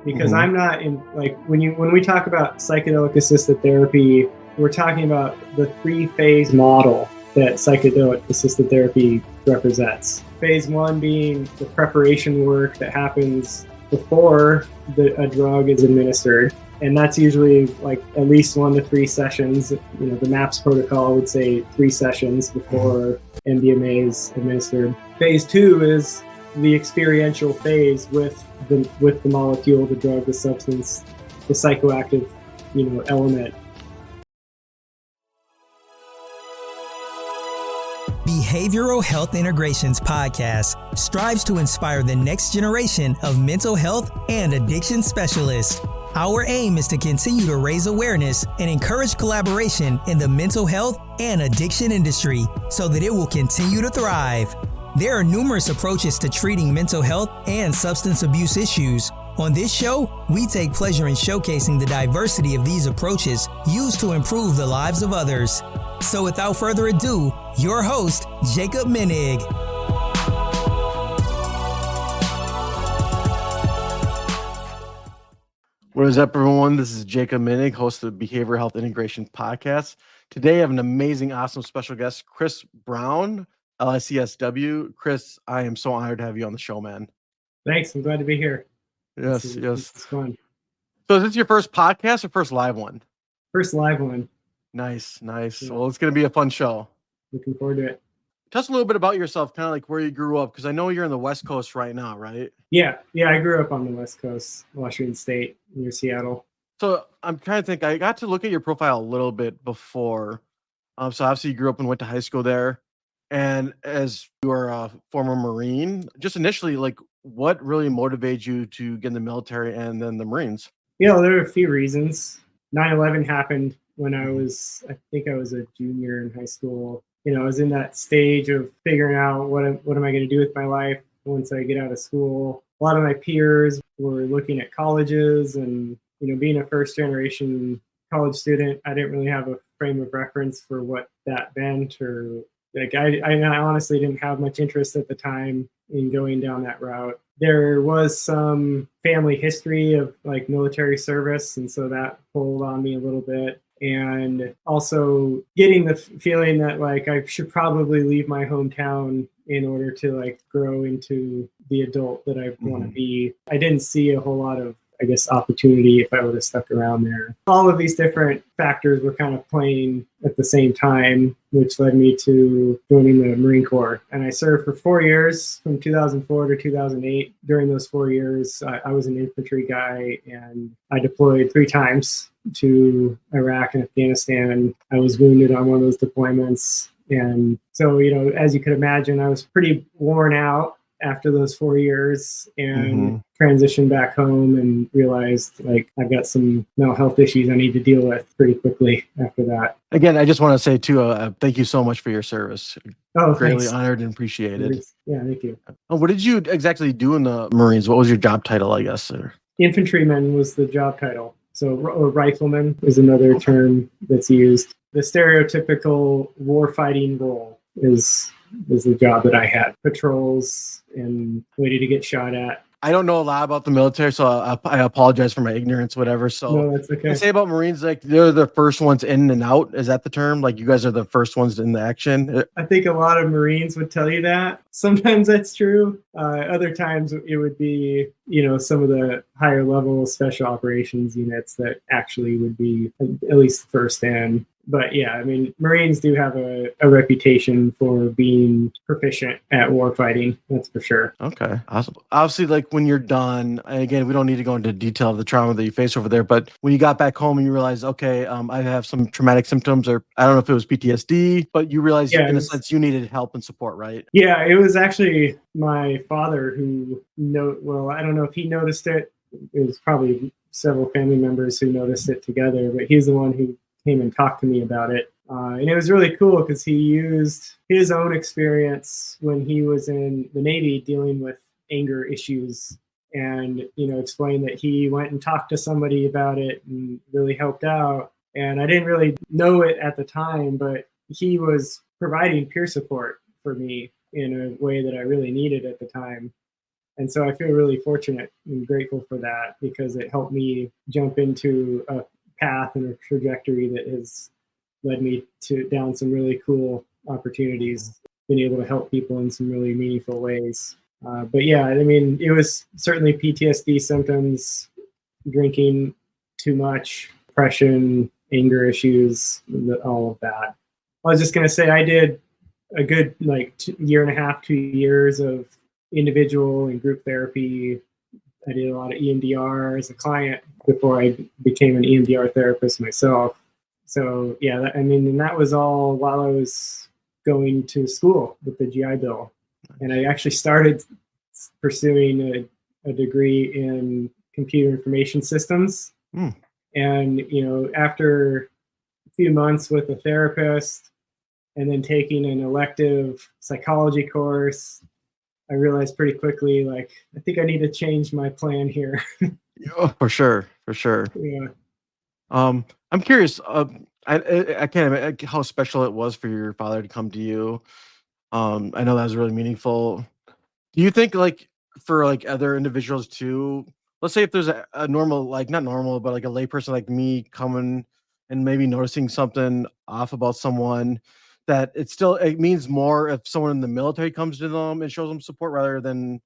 because I'm not in, like, when we talk about psychedelic assisted therapy, we're talking about the 3-phase model that psychedelic assisted therapy represents. Phase 1 being the preparation work that happens before a drug is administered. And that's usually like at least 1 to 3 sessions. You know, the MAPS protocol would say 3 sessions before MDMA is administered. Phase 2 is the experiential phase with the molecule, the drug, the substance, the psychoactive, element. Behavioral Health Integrations podcast strives to inspire the next generation of mental health and addiction specialists. Our aim is to continue to raise awareness and encourage collaboration in the mental health and addiction industry so that it will continue to thrive. There are numerous approaches to treating mental health and substance abuse issues. On this show, we take pleasure in showcasing the diversity of these approaches used to improve the lives of others. So without further ado, your host, Jacob Menig. What is up, everyone? This is Jacob Menig, host of the Behavioral Health Integration Podcast. Today, I have an amazing, awesome special guest, Chris Brown, LICSW. Chris, I am so honored to have you on the show, man. Thanks. I'm glad to be here. Yes. This is fun. So is this your first podcast or first live one? First live one. Nice. Yeah. Well, it's going to be a fun show. Looking forward to it. Tell us a little bit about yourself, kind of like where you grew up, because I know you're in the West Coast right now, right? Yeah. I grew up on the West Coast, Washington State, near Seattle. So I'm trying to think. I got to look at your profile a little bit before. So obviously you grew up and went to high school there. And as you are a former Marine, just initially, like, what really motivated you to get in the military and then the Marines? There are a few reasons. 9/11 happened when I think I was a junior in high school. I was in that stage of figuring out what am I going to do with my life once I get out of school. A lot of my peers were looking at colleges, and being a first generation college student, I didn't really have a frame of reference for what that meant, or I honestly didn't have much interest at the time in going down that route. There was some family history of like military service, and so that pulled on me a little bit. And also getting the feeling that like I should probably leave my hometown in order to like grow into the adult that I want to be. I didn't see a whole lot of, I guess, opportunity if I would have stuck around there. All of these different factors were kind of playing at the same time, which led me to joining the Marine Corps. And I served for 4 years, from 2004 to 2008. During those 4 years, I was an infantry guy, and I deployed 3 times to Iraq and Afghanistan. I was wounded on one of those deployments. And so, as you could imagine, I was pretty worn out after those 4 years, and transitioned back home and realized like I've got some mental health issues I need to deal with pretty quickly after that. Again, I just want to say too, thank you so much for your service. Greatly Thanks. honored and appreciated. Yeah, thank you. What did you exactly do in the Marines? What was your job title, I guess? Infantryman was the job title. So rifleman is another term that's used. The stereotypical warfighting role is the job that I had. Patrols and ready to get shot at. I don't know a lot about the military, so I apologize for my ignorance, whatever. So no, that's okay. I say about Marines, like they're the first ones in and out. Is that the term? Like you guys are the first ones in the action? I think a lot of Marines would tell you that. Sometimes that's true. Other times it would be, some of the higher level special operations units that actually would be at least first in. But yeah, I mean, Marines do have a reputation for being proficient at warfighting. That's for sure. Okay, awesome. Obviously, like when you're done, and again, we don't need to go into detail of the trauma that you faced over there, but when you got back home and you realized, okay, I have some traumatic symptoms, or I don't know if it was PTSD, but you realized in a sense you needed help and support, right? Yeah, it was actually my father who I don't know if he noticed it. It was probably several family members who noticed it together, but he's the one who came and talked to me about it. And it was really cool because he used his own experience when he was in the Navy dealing with anger issues, and, explained that he went and talked to somebody about it and really helped out. And I didn't really know it at the time, but he was providing peer support for me in a way that I really needed at the time. And so I feel really fortunate and grateful for that, because it helped me jump into a path and a trajectory that has led me down some really cool opportunities, been able to help people in some really meaningful ways. But yeah, I mean, it was certainly PTSD symptoms, drinking too much, depression, anger issues, all of that. I was just going to say, I did a good year and a half, 2 years of individual and group therapy. I did a lot of EMDR as a client before I became an EMDR therapist myself. So yeah, and that was all while I was going to school with the GI Bill. And I actually started pursuing a degree in computer information systems. And, after a few months with a therapist and then taking an elective psychology course, I realized pretty quickly, I think I need to change my plan here. Oh, for sure. Yeah. I'm curious. I can't imagine how special it was for your father to come to you. I know that was really meaningful. Do you think for other individuals too? Let's say if there's a normal, not normal, but a layperson like me coming and maybe noticing something off about someone, that it means more if someone in the military comes to them and shows them support rather than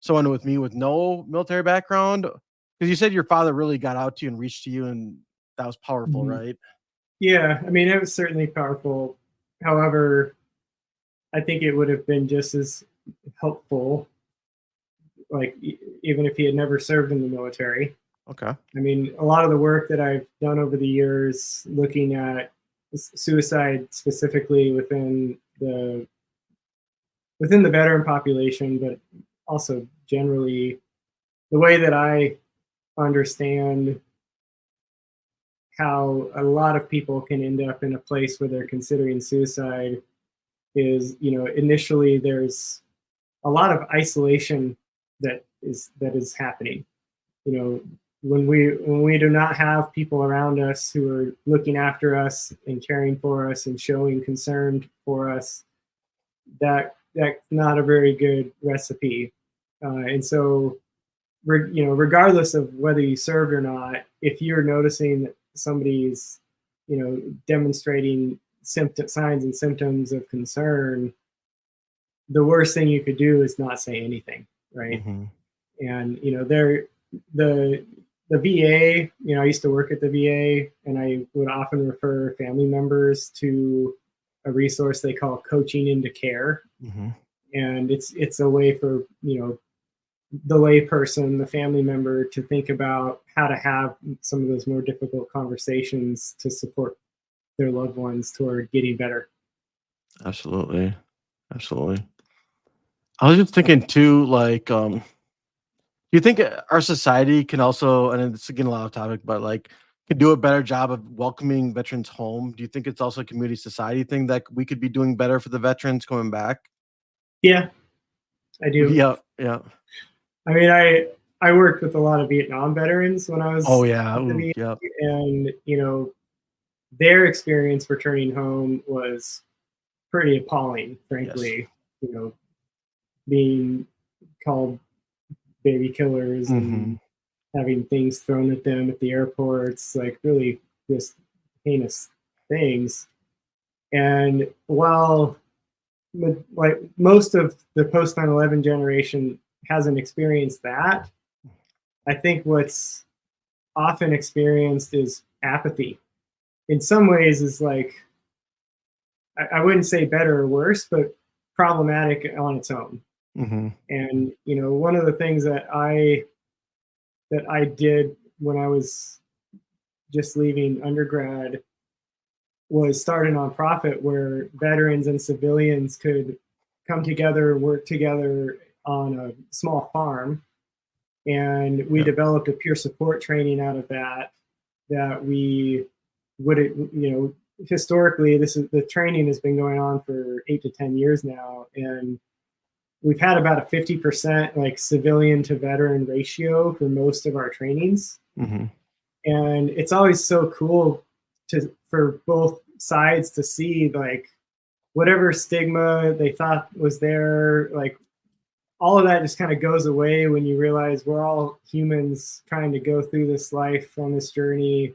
someone with me with no military background. Because you said your father really got out to you and reached to you, and that was powerful, right? Yeah, I mean, it was certainly powerful. However, I think it would have been just as helpful, even if he had never served in the military. Okay. I mean, a lot of the work that I've done over the years looking at suicide specifically within the veteran population, but also generally, the way that I understand how a lot of people can end up in a place where they're considering suicide is, initially there's a lot of isolation that is happening. When we do not have people around us who are looking after us and caring for us and showing concern for us, that's not a very good recipe. And so, regardless of whether you served or not, if you're noticing that somebody's, demonstrating signs and symptoms of concern, the worst thing you could do is not say anything, right? Mm-hmm. And the VA, I used to work at the VA, and I would often refer family members to a resource they call Coaching into Care. Mm-hmm. And it's a way for the layperson, the family member, to think about how to have some of those more difficult conversations to support their loved ones toward getting better. Absolutely. I was just thinking too, do you think our society can also, and it's again a lot of topic, but can do a better job of welcoming veterans home? Do you think it's also a community society thing that we could be doing better for the veterans coming back? Yeah, I do. Yeah. I mean, I worked with a lot of Vietnam veterans when I was and their experience returning home was pretty appalling, frankly. Yes. Being called baby killers and having things thrown at them at the airports, really just heinous things. And while most of the post 9/11 generation hasn't experienced that, I think what's often experienced is apathy. In some ways is I wouldn't say better or worse, but problematic on its own. Mm-hmm. And one of the things that I did when I was just leaving undergrad was start a nonprofit where veterans and civilians could come together, work together on a small farm. And we developed a peer support training out of that we would, historically, the training has been going on for 8 to 10 years now. And we've had about a 50% civilian to veteran ratio for most of our trainings. Mm-hmm. And it's always so cool for both sides to see whatever stigma they thought was there, all of that just kind of goes away when you realize we're all humans trying to go through this life on this journey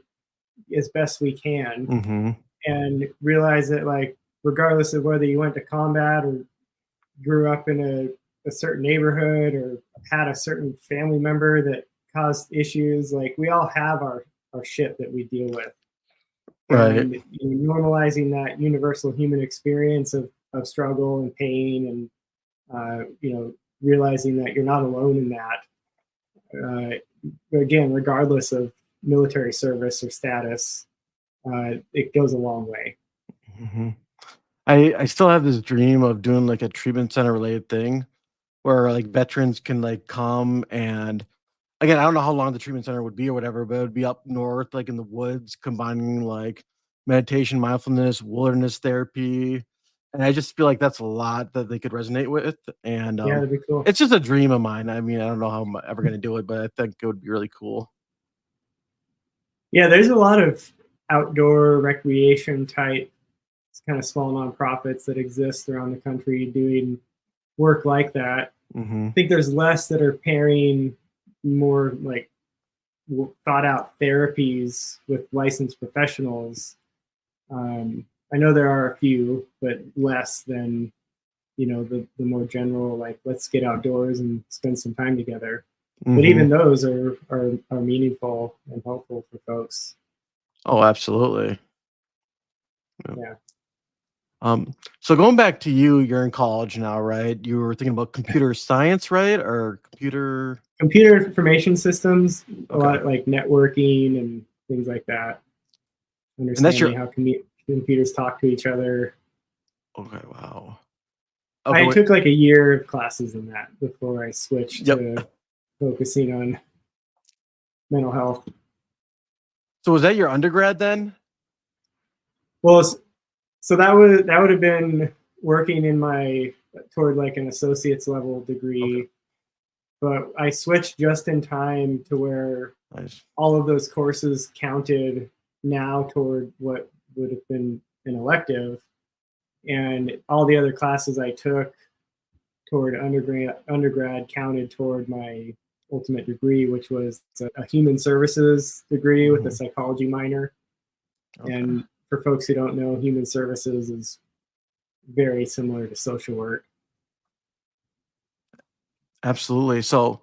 as best we can, Mm-hmm. and realize that, like, regardless of whether you went to combat or grew up in a certain neighborhood or had a certain family member that caused issues, like, we all have our shit that we deal with. Right. And normalizing that universal human experience of struggle and pain, and realizing that you're not alone in that. Again, regardless of military service or status, it goes a long way. Mm-hmm. I still have this dream of doing like a treatment center related thing where like veterans can like come, and again, I don't know how long the treatment center would be or whatever, but it would be up north, like in the woods, combining like meditation, mindfulness, wilderness therapy. And I just feel like that's a lot that they could resonate with. And Yeah, that'd be cool. it's just a dream of mine. I mean, I don't know how I'm ever going to do it, but I think it would be really cool. Yeah, there's a lot of outdoor recreation type kind of small nonprofits that exist around the country doing work like that. Mm-hmm. I think there's less that are pairing more like thought out therapies with licensed professionals. I know there are a few, but less than, the more general, like, let's get outdoors and spend some time together. Mm-hmm. But even those are meaningful and helpful for folks. Oh, absolutely. Yeah. So going back to you're in college now, right? You were thinking about computer science, right? Or computer Information systems, a Okay. lot of like networking and things like that. Understanding how computers talk to each other. Okay, wow. I took like a year of classes in that before I switched Yep. to focusing on mental health. So was that your undergrad then? Well, so that would have been working in toward like an associate's level degree. Okay. But I switched just in time to where Nice. all of those courses counted now toward what would have been an elective, and all the other classes I took toward undergrad counted toward my ultimate degree, which was a human services degree with a psychology minor. Okay. And for folks who don't know, human services is very similar to social work. Absolutely. So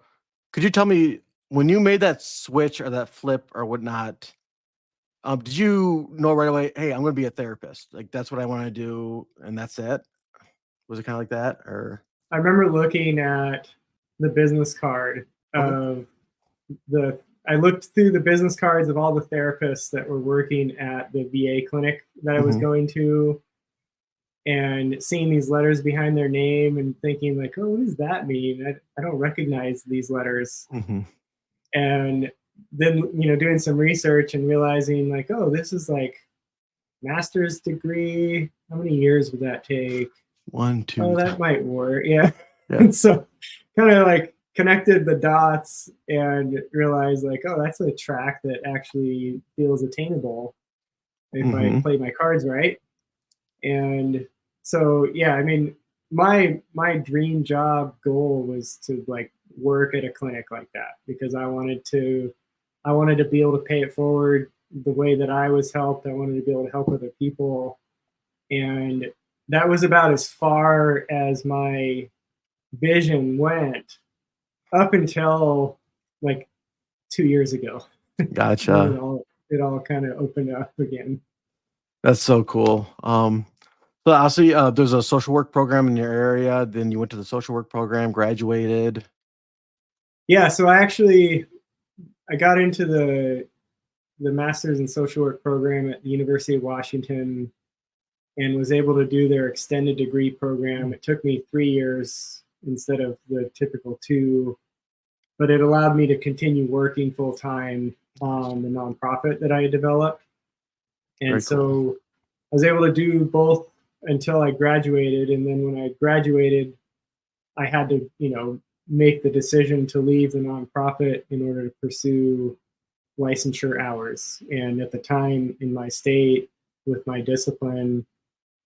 could you tell me, when you made that switch or that flip or whatnot, did you know right away, hey, I'm going to be a therapist? Like, that's what I want to do, and that's it? Was it kind of like that? Or I remember looking at the business card of I looked through the business cards of all the therapists that were working at the VA clinic that I was going to, and seeing these letters behind their name and thinking like, oh, what does that mean? I don't recognize these letters. And then, doing some research and realizing like, oh, this is like master's degree. How many years would that take? 1, 2. Oh, that might work. Yeah. And so kind of like connected the dots and realized like, oh, that's a track that actually feels attainable if I play my cards right. And so, yeah, I mean, my dream job goal was to like work at a clinic like that, because I wanted to be able to pay it forward the way that I was helped. I wanted to be able to help other people. And that was about as far as my vision went up until like 2 years ago. Gotcha. it all kind of opened up again. That's so cool. So obviously, there's a social work program in your area. Then you went to the social work program, graduated. Yeah, so I got into the master's in social work program at the University of Washington and was able to do their extended degree program. It took me 3 years instead of the typical 2, but it allowed me to continue working full time on the nonprofit that I had developed. And Very so cool. I was able to do both until I graduated. And then when I graduated, I had to, make the decision to leave the nonprofit in order to pursue licensure hours. And at the time in my state with my discipline,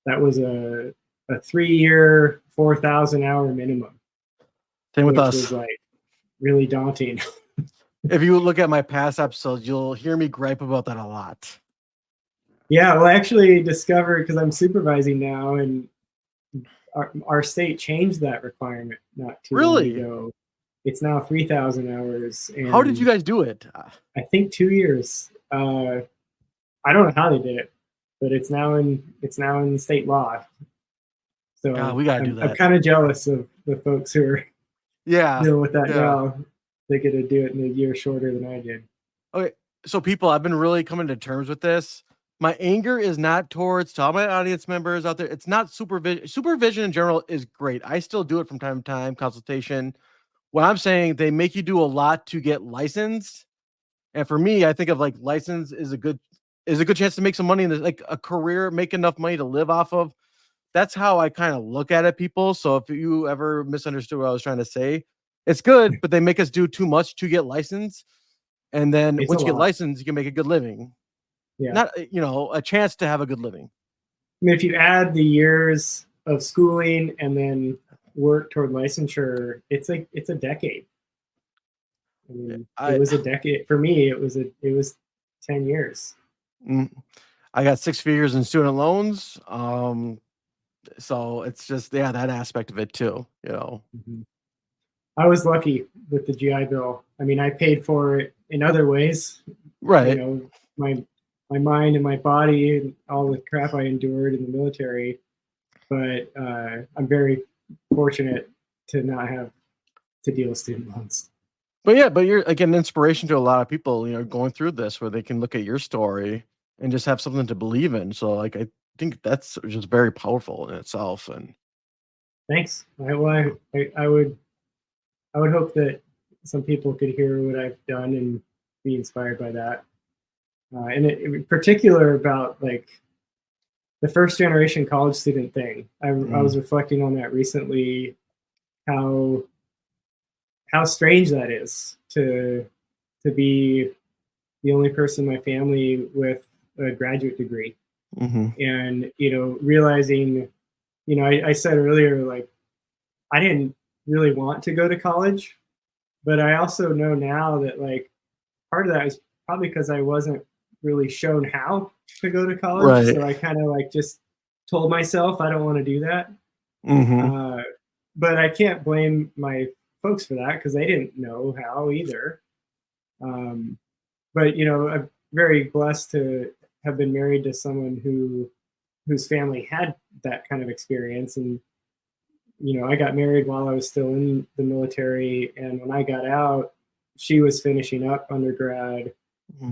that was a 3-year, 4,000 hour minimum. Same with which us. was like really daunting. If you look at my past episodes, you'll hear me gripe about that a lot. Yeah, well, I actually discovered, because I'm supervising now, and our state changed that requirement not too long Really? ago. It's now 3,000 hours. And How did you guys do it? I think 2 years. I don't know how they did it, but it's now in state law. So God, we gotta do I'm that. kind of jealous of the folks who are dealing with that yeah. now. They get to do it in a year shorter than I did. Okay, so people, I've been really coming to terms with this. My anger is not towards to all my audience members out there. It's not supervision. Supervision in general is great. I still do it from time to time, consultation. What I'm saying, they make you do a lot to get licensed. And for me, I think of like license is a good chance to make some money in this, like a career, make enough money to live off of. That's how I kind of look at it, people. So if you ever misunderstood what I was trying to say, it's good, but they make us do too much to get licensed. And then It's once a you get lot. licensed, you can make a good living. Yeah. Not, a chance to have a good living. I mean, if you add the years of schooling and then work toward licensure, it's a decade. I mean, it was a decade for me. It was 10 years. I got 6 figures in student loans. So it's just, that aspect of it too, Mm-hmm. I was lucky with the GI Bill. I mean, I paid for it in other ways. Right. My mind and my body and all the crap I endured in the military. But I'm very fortunate to not have to deal with student loans. But you're again an inspiration to a lot of people, going through this, where they can look at your story and just have something to believe in. So like, I think that's just very powerful in itself. And thanks. I would hope that some people could hear what I've done and be inspired by that. And in particular about like the first generation college student thing. I was reflecting on that recently, how strange that is to be the only person in my family with a graduate degree. And realizing, I said earlier, like, I didn't really want to go to college, but I also know now that like part of that is probably because I wasn't really shown how to go to college. Right. So I kind of like just told myself I don't want to do that. But I can't blame my folks for that because they didn't know how either. But I'm very blessed to have been married to someone whose family had that kind of experience. And I got married while I was still in the military, and when I got out, she was finishing up undergrad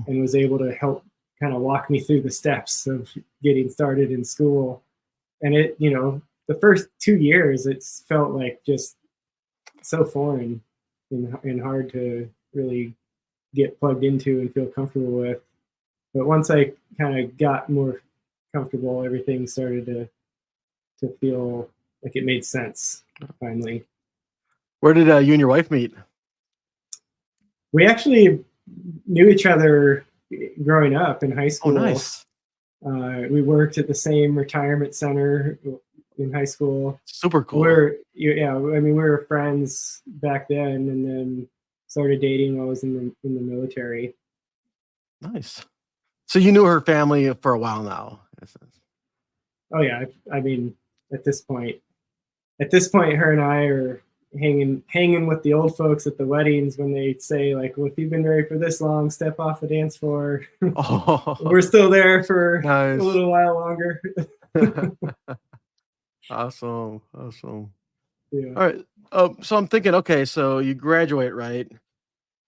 and was able to help kind of walk me through the steps of getting started in school. And it, the first 2 years, it felt like just so foreign and hard to really get plugged into and feel comfortable with. But once I kind of got more comfortable, everything started to feel like it made sense finally. Where did you and your wife meet? We actually knew each other growing up in high school. Oh, nice. We worked at the same retirement center in high school. Super cool. We were friends back then, and then started dating while I was in the military. Nice. So you knew her family for a while now. Oh yeah, I mean, at this point, her and I are hanging with the old folks at the weddings when they say like, well, if you've been married for this long, step off the dance floor. Oh. We're still there for a little while longer. Awesome. Yeah. All right. So I'm thinking, okay, so you graduate, right?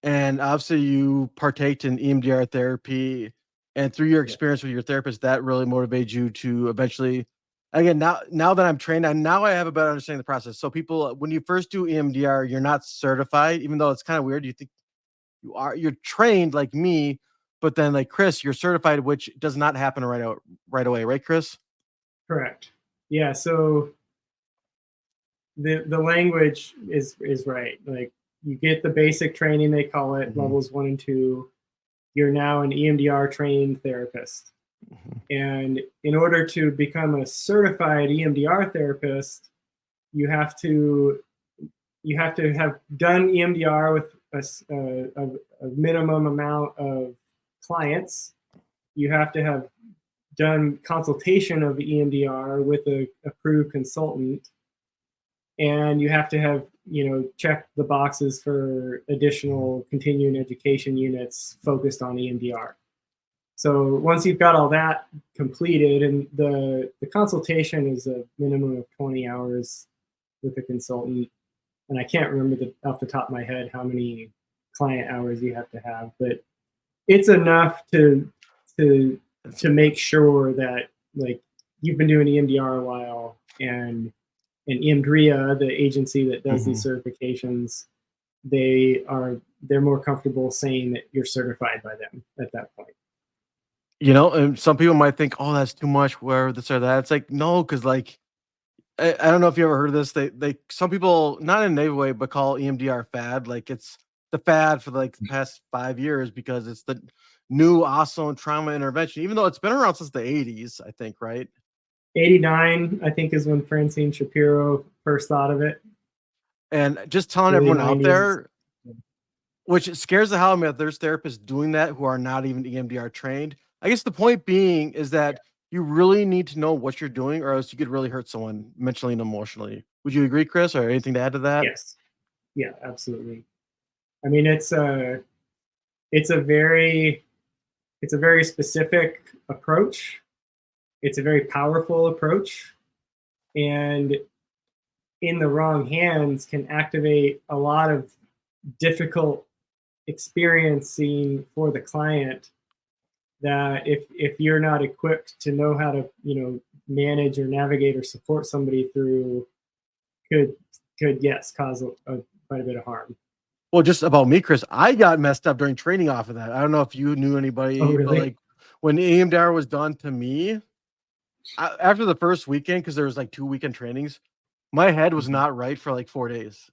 And obviously you partake in EMDR therapy, and through your experience with your therapist, that really motivated you to eventually, again, now that I'm trained, and now I have a better understanding of the process. So people, when you first do EMDR, you're not certified, even though it's kind of weird. You think you're trained like me, but then like Chris, you're certified, which does not happen right away, right, Chris? Correct. Yeah. So the language is right. Like, you get the basic training, they call it, levels 1 and 2. You're now an EMDR trained therapist. And in order to become a certified EMDR therapist, you have to, you have to have done EMDR with a minimum amount of clients. You have to have done consultation of EMDR with an approved consultant, and you have to have, checked the boxes for additional continuing education units focused on EMDR. So once you've got all that completed, and the consultation is a minimum of 20 hours with a consultant, and I can't remember off the top of my head how many client hours you have to have, but it's enough to make sure that, like, you've been doing EMDR a while, and EMDRIA, the agency that does these certifications, they're more comfortable saying that you're certified by them at that point. And some people might think, oh, that's too much, where this or that. It's like, no, because like, I don't know if you ever heard of this. They some people, not in a negative way, but call EMDR fad. Like, it's the fad for like the past 5 years because it's the new awesome trauma intervention, even though it's been around since the 80s, I think, right? 89, I think, is when Francine Shapiro first thought of it. And just telling Early everyone out 90s. there, which scares the hell out of me, that there's therapists doing that who are not even EMDR trained. I guess the point being is that you really need to know what you're doing, or else you could really hurt someone mentally and emotionally. Would you agree, Chris, or anything to add to that? Yes. Yeah, absolutely. I mean, it's a very specific approach. It's a very powerful approach, and in the wrong hands can activate a lot of difficult experiencing for the client, that if you're not equipped to know how to, manage or navigate or support somebody through, could yes, cause quite a bit of harm. Well, just about me, Chris, I got messed up during training off of that. I don't know if you knew anybody, Oh, really? but like when EMDR was done to me, after the first weekend, because there was like 2 weekend trainings, my head was not right for like 4 days.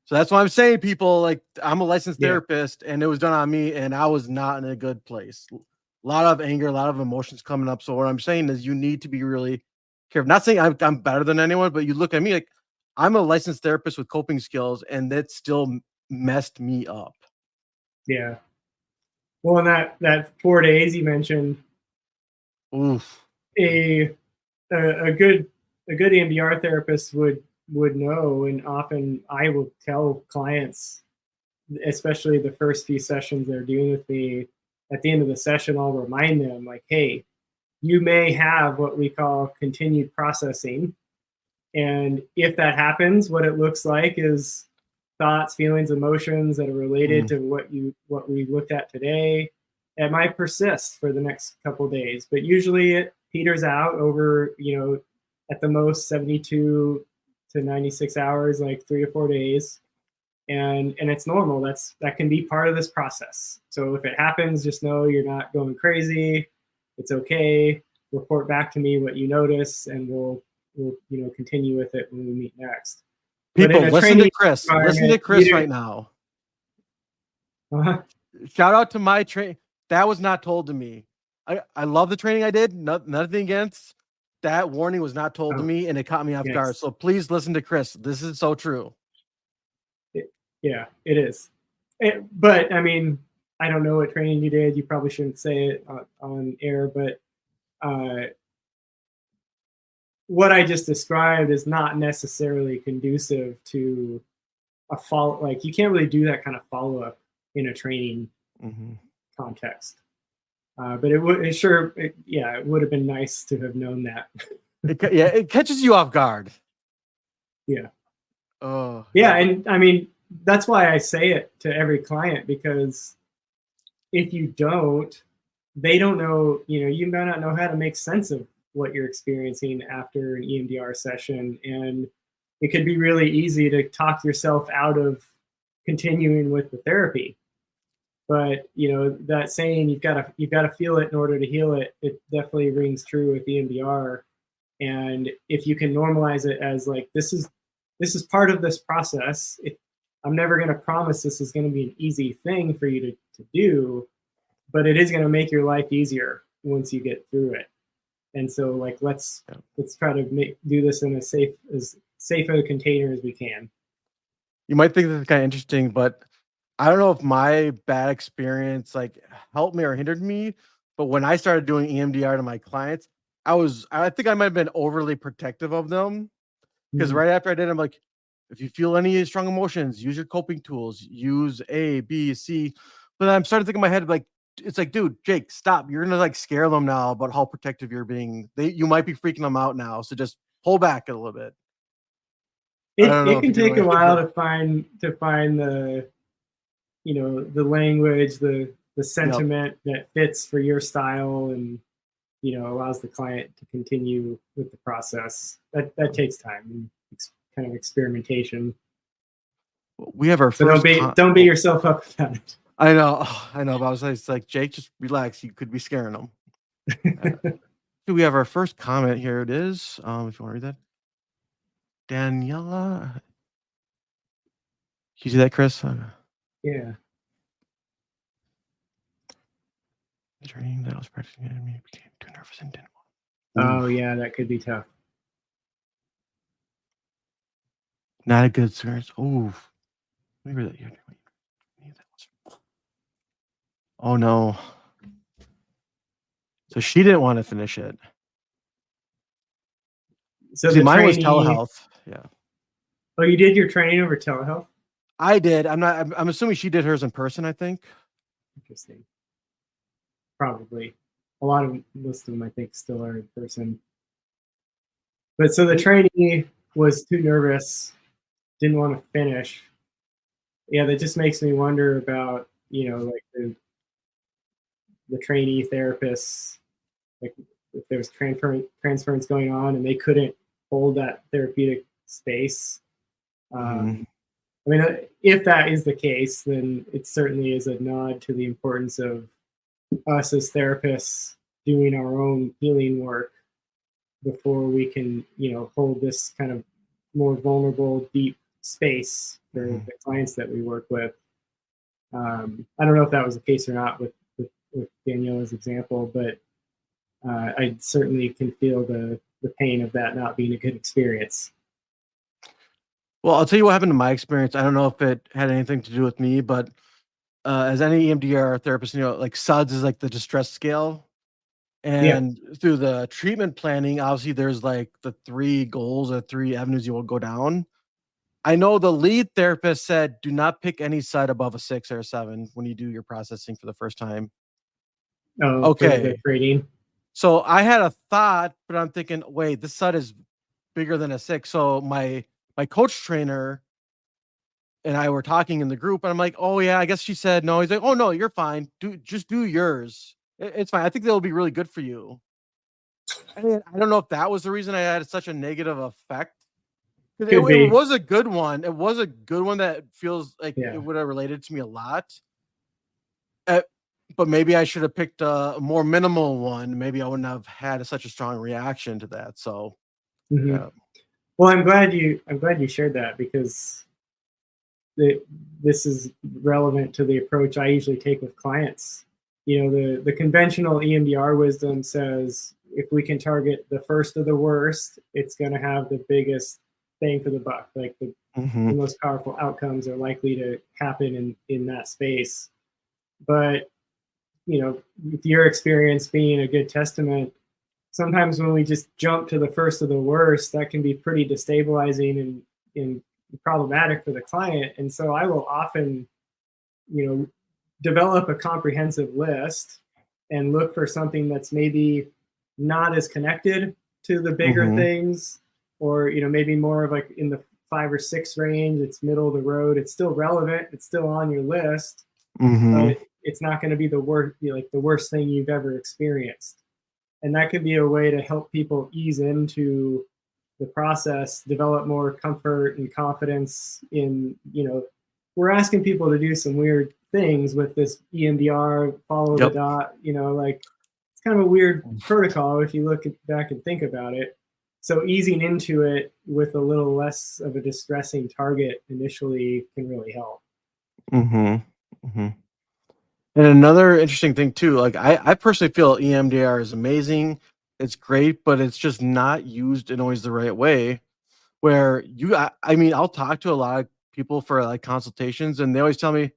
So that's why I'm saying, people, like, I'm a licensed therapist, and it was done on me, and I was not in a good place. A lot of anger, a lot of emotions coming up. So what I'm saying is, you need to be really careful. Not saying I'm better than anyone, but you look at me like I'm a licensed therapist with coping skills, and that still messed me up. Yeah. Well, in that 4 days you mentioned, Oof. a good EMDR therapist would know, and often I will tell clients, especially the first few sessions they're doing with me, at the end of the session, I'll remind them, like, hey, you may have what we call continued processing. And if that happens, what it looks like is thoughts, feelings, emotions that are related to what we looked at today. It might persist for the next couple of days, but usually it peters out over, at the most 72 to 96 hours, like 3 or 4 days. And it's normal. That can be part of this process. So if it happens, just know you're not going crazy. It's okay. Report back to me what you notice, and we'll continue with it when we meet next. People, listen to Chris. Listen to Chris right now. Shout out to my train. That was not told to me. I love the training I did. Nothing against. That warning was not told to me, and it caught me off guard. So please listen to Chris. This is so true. Yeah, it is. But I mean, I don't know what training you did. You probably shouldn't say it on air, but what I just described is not necessarily conducive to a follow. Like, you can't really do that kind of follow up in a training context. But it would have been nice to have known that. It catches you off guard. Yeah. Oh. Yeah, and I mean, that's why I say it to every client, because if you don't, they don't know, you may not know how to make sense of what you're experiencing after an EMDR session. And it could be really easy to talk yourself out of continuing with the therapy. But, that saying, you've got to feel it in order to heal it, it definitely rings true with EMDR. And if you can normalize it as, like, this is part of this process. I'm never going to promise this is going to be an easy thing for you to do, but it is going to make your life easier once you get through it. And so, like, let's try to do this in as safe a container as we can. You might think this is kind of interesting, but I don't know if my bad experience like helped me or hindered me. But when I started doing EMDR to my clients, I think I might have been overly protective of them because Mm. right after I did, I'm like, if you feel any strong emotions, use your coping tools, use A, B, C. But I'm starting to think in my head, like, it's like, dude, Jake, stop. You're gonna like scare them now about how protective you're being. You might be freaking them out now. So just pull back a little bit. I don't know It if you can get take what a I while mean. to find the, you know, the language, the Yep. sentiment that fits for your style, and you know, allows the client to continue with the process. That takes time and kind of experimentation. We have our So first don't beat yourself up about I know, I know, but I was like, it's like, Jake, just relax. You could be scaring them. it. We have our first comment here. It is, if you want to read that, Daniela. Can you see that, Chris? Yeah. Training that I was practicing and me became too nervous and didn't Oh Oof. yeah, that could be tough. Not a good experience. Oh, maybe that. Oh no. So she didn't want to finish it. So See, the mine was trainee. telehealth. Yeah, Oh, you did your training over telehealth? I did. I'm not. I'm assuming she did hers in person. I think. Interesting. Probably. A lot of most of them I think still are in person. But so the trainee was too nervous, didn't want to finish. Yeah, that just makes me wonder about, you know, like the trainee therapists, like if there was transference going on and they couldn't hold that therapeutic space. Mhm. I mean, if that is the case, then it certainly is a nod to the importance of us as therapists doing our own healing work before we can, you know, hold this kind of more vulnerable, deep space for Mhm. the clients that we work with. I don't know if that was the case or not with Daniela's example, but I certainly can feel the pain of that not being a good experience. Well, I'll tell you what happened in my experience. I don't know if it had anything to do with me, but as any EMDR therapist, you know, like SUDS is like the distress scale. Yeah. And through the treatment planning, obviously there's like the 3 goals or 3 avenues you will go down. I know the lead therapist said, "Do not pick any side above a 6 or a 7 when you do your processing for the first time." Oh, for the Okay. trading. So I had a thought, but I'm thinking, "Wait, this side is bigger than a 6." So my coach trainer and I were talking in the group, and I'm like, "Oh, yeah, I guess she said no." He's like, "Oh, no, you're fine. Just do yours. It's fine. I think they'll be really good for you." I mean, I don't know if that was the reason I had such a negative effect. 'Cause Could it be. was a good one. It was a good one that feels like it Yeah. would have related to me a lot. Uh, but maybe I should have picked a more minimal one. Maybe I wouldn't have had such a strong reaction to that. So, Hmm. yeah. Well, I'm glad you shared that because the, this is relevant to the approach I usually take with clients. You know, the conventional EMDR wisdom says if we can target the first of the worst, it's going to have the biggest bang for the buck. Like the Mhm. most powerful outcomes are likely to happen in that space. But you know, with your experience being a good testament, sometimes when we just jump to the first of the worst, that can be pretty destabilizing and problematic for the client. And so I will often, you know, develop a comprehensive list and look for something that's maybe not as connected to the bigger Mhm. things, or you know, maybe more of like in the 5 or 6 range. It's middle of the road. It's still relevant. It's still on your list, Mhm. but it's not going to be the worst, you know, like the worst thing you've ever experienced. And that could be a way to help people ease into the process, develop more comfort and confidence in, you know, we're asking people to do some weird things with this EMDR, follow the Yep. dot, you know, like it's kind of a weird protocol if you look back and think about it. So easing into it with a little less of a distressing target initially can really help. Mhm. Mhm. And another interesting thing too, like I personally feel EMDR is amazing. It's great, but it's just not used in always the right way. Where I mean, I'll talk to a lot of people for like consultations, and they always tell me,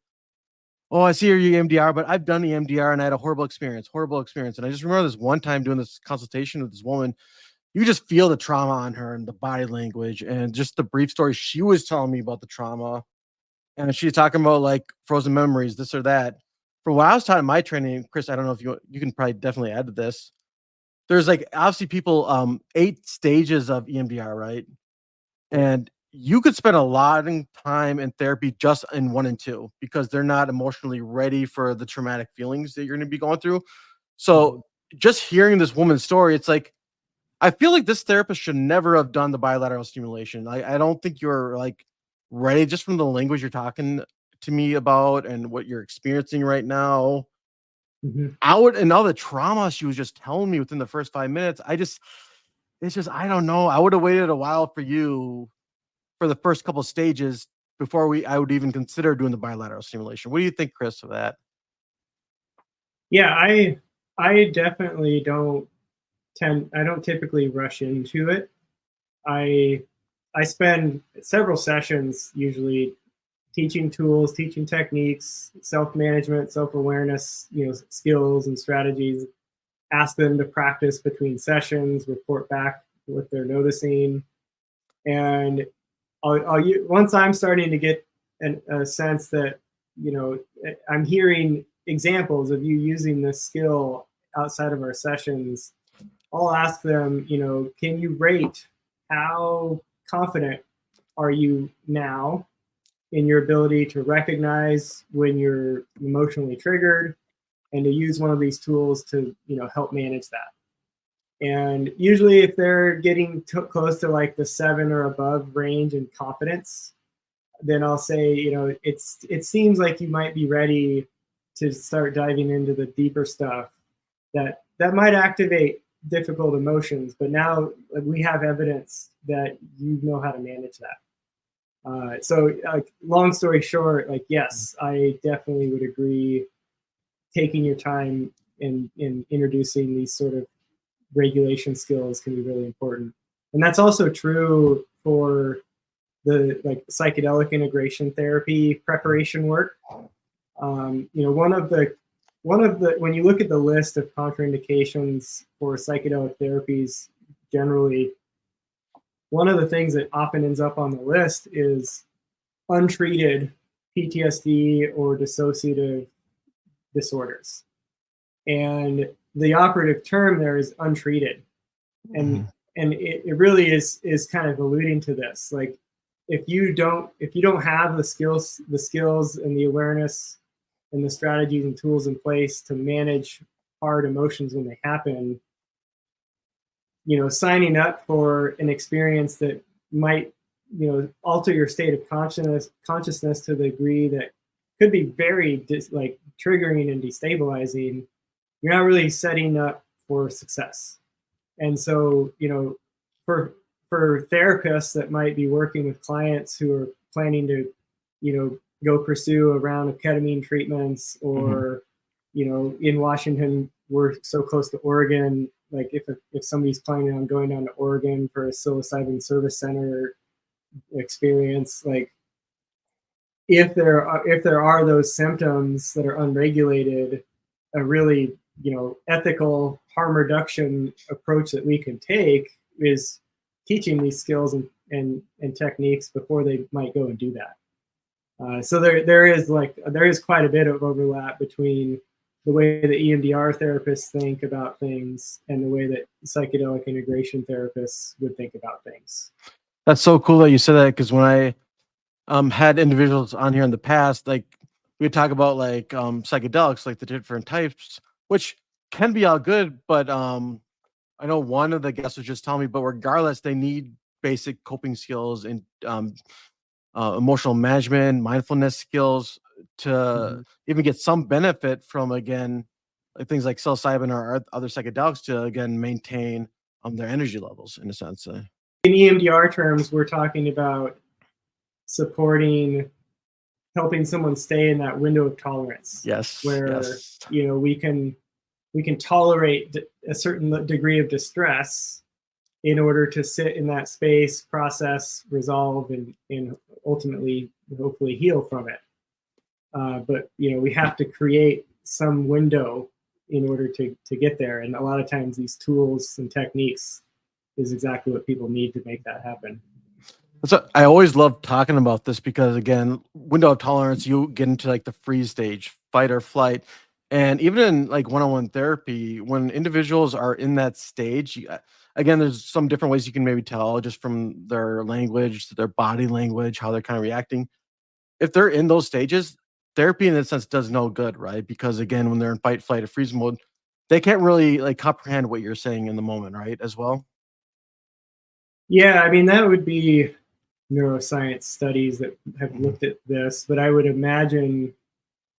"Oh, I see your EMDR, but I've done EMDR and I had a horrible experience." And I just remember this one time doing this consultation with this woman. You just feel the trauma on her and the body language and just the brief story she was telling me about the trauma. And she's talking about like frozen memories, this or that. From what I was taught in my training, Chris, I don't know if you can probably definitely add to this. There's like obviously people 8 stages of EMDR, right? And you could spend a lot of time in therapy just in 1 and 2 because they're not emotionally ready for the traumatic feelings that you're going to be going through. So just hearing this woman's story, it's like, I feel like this therapist should never have done the bilateral stimulation. I don't think you're like ready just from the language you're talking to me about and what you're experiencing right now. And all the trauma she was just telling me within the first 5 minutes. I don't know. I would have waited a while for you for the first couple stages before I would even consider doing the bilateral stimulation. What do you think, Chris, of that? Yeah, I definitely don't typically rush into it. I spend several sessions usually teaching tools, teaching techniques, self-management, self-awareness, skills and strategies. Ask them to practice between sessions, report back what they're noticing, and once I'm starting to get a sense that I'm hearing examples of you using this skill outside of our sessions, I'll ask them, can you rate how confident are you now in your ability to recognize when you're emotionally triggered and to use one of these tools to, help manage that. And usually if they're getting close to like the 7 or above range in confidence, then I'll say, it seems like you might be ready to start diving into the deeper stuff that might activate difficult emotions, but now we have evidence that you know how to manage that. So long story short, yes, I definitely would agree. Taking your time in introducing these sort of regulation skills can be really important. And that's also true for the psychedelic integration therapy preparation work. When you look at the list of contraindications for psychedelic therapies generally, one of the things that often ends up on the list is untreated PTSD or dissociative disorders. And the operative term there is untreated. And it really is kind of alluding to this. Like if you don't have the skills and the awareness and the strategies and tools in place to manage hard emotions when they happen, signing up for an experience that might, alter your state of consciousness to the degree that could be very triggering and destabilizing, you're not really setting up for success. And so, for therapists that might be working with clients who are planning to, go pursue a round of ketamine treatments, or, in Washington, we're so close to Oregon. Like if somebody's planning on going down to Oregon for a psilocybin service center experience, like if there are those symptoms that are unregulated, a really ethical harm reduction approach that we can take is teaching these skills and techniques before they might go and do that. So there is quite a bit of overlap between the way that EMDR therapists think about things and the way that psychedelic integration therapists would think about things. That's so cool that you said that, because when I had individuals on here in the past, like we would talk about like psychedelics, like the different types, which can be all good, but I know one of the guests was just telling me, but regardless, they need basic coping skills and emotional management, mindfulness skills to even get some benefit from, again, like things like psilocybin or other psychedelics to, again, maintain their energy levels in a sense. In EMDR terms, we're talking about helping someone stay in that window of tolerance. Yes. Where, we can tolerate a certain degree of distress in order to sit in that space, process, resolve, and ultimately, hopefully, heal from it. But we have to create some window in order to get there. And a lot of times these tools and techniques is exactly what people need to make that happen. So I always love talking about this because, again, window of tolerance, you get into like the freeze stage, fight or flight. And even in like one-on-one therapy, when individuals are in that stage, again, there's some different ways you can maybe tell just from their language, their body language, how they're kind of reacting. If they're in those stages, therapy in that sense does no good, right? Because again, when they're in fight, flight, or freeze mode, they can't really like comprehend what you're saying in the moment, right? As well. Yeah, I mean, that would be neuroscience studies that have looked at this, but I would imagine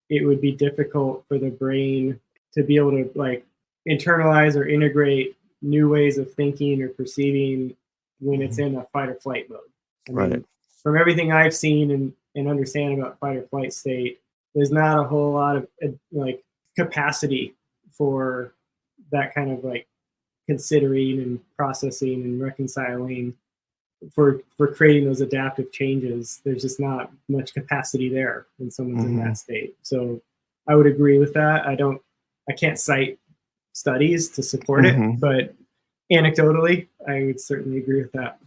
it would be difficult for the brain to be able to like internalize or integrate new ways of thinking or perceiving when it's in a fight or flight mode. I mean, from everything I've seen and understand about fight or flight state, there's not a whole lot of like capacity for that kind of like considering and processing and reconciling for creating those adaptive changes. There's just not much capacity there when someone's in that state. So I would agree with that. I can't cite studies to support it, but anecdotally, I would certainly agree with that.